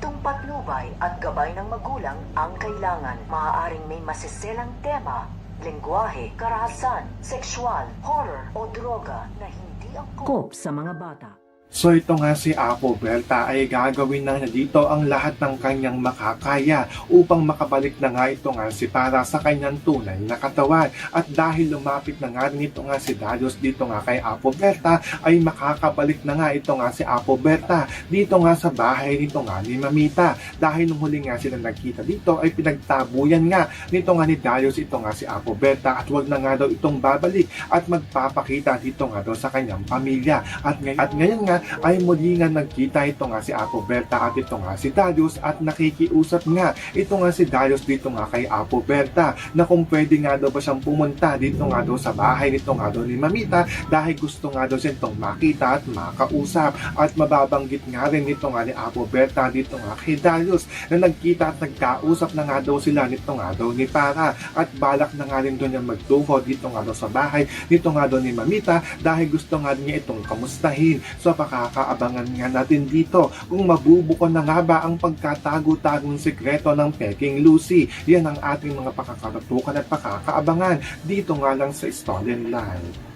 Estriktong patnubay at gabay ng magulang ang kailangan. Maaaring may masiselang tema, lengguwahe, karahasan, sexual, horror o droga na hindi angkop sa mga bata. So ito nga si Apo Berta ay gagawin na dito ang lahat ng kanyang makakaya upang makabalik na nga ito nga si Tara sa kanyang tunay na katawan. At dahil lumapit na nga rin ito nga si Darius dito nga kay Apo Berta, ay makakabalik na nga ito nga si Apo Berta dito nga sa bahay nito nga ni Mamita. Dahil nung huli nga sila nagkita dito ay pinagtabuyan nga nito nga ni Darius ito nga si Apo Berta at wag na nga daw itong babalik at magpapakita dito nga daw sa kanyang pamilya. At ngayon nga ay muli nga nagkita ito nga si Apo Berta at ito nga si Darius at nakikiusap nga ito nga si Darius dito nga kay Apo Berta na kung pwede nga daw ba siyang pumunta dito nga daw sa bahay nito nga daw ni Mamita dahil gusto nga daw siya itong makita at makausap. At mababanggit nga rin nito nga ni Apo Berta dito nga kay Darius na nagkita at nagkausap na nga daw sila nito nga daw ni Tara at balak na nga rin doon niya magtuho dito nga daw sa bahay nito nga daw ni Mamita dahil gusto nga niya itong kamustahin. So makakaabangan nga natin dito kung mabubuko na nga ba ang pagkatago-tagong sekreto ng Peking Lucy. Yan ang ating mga pakakatutukan at pakakaabangan dito nga lang sa Stolen Live.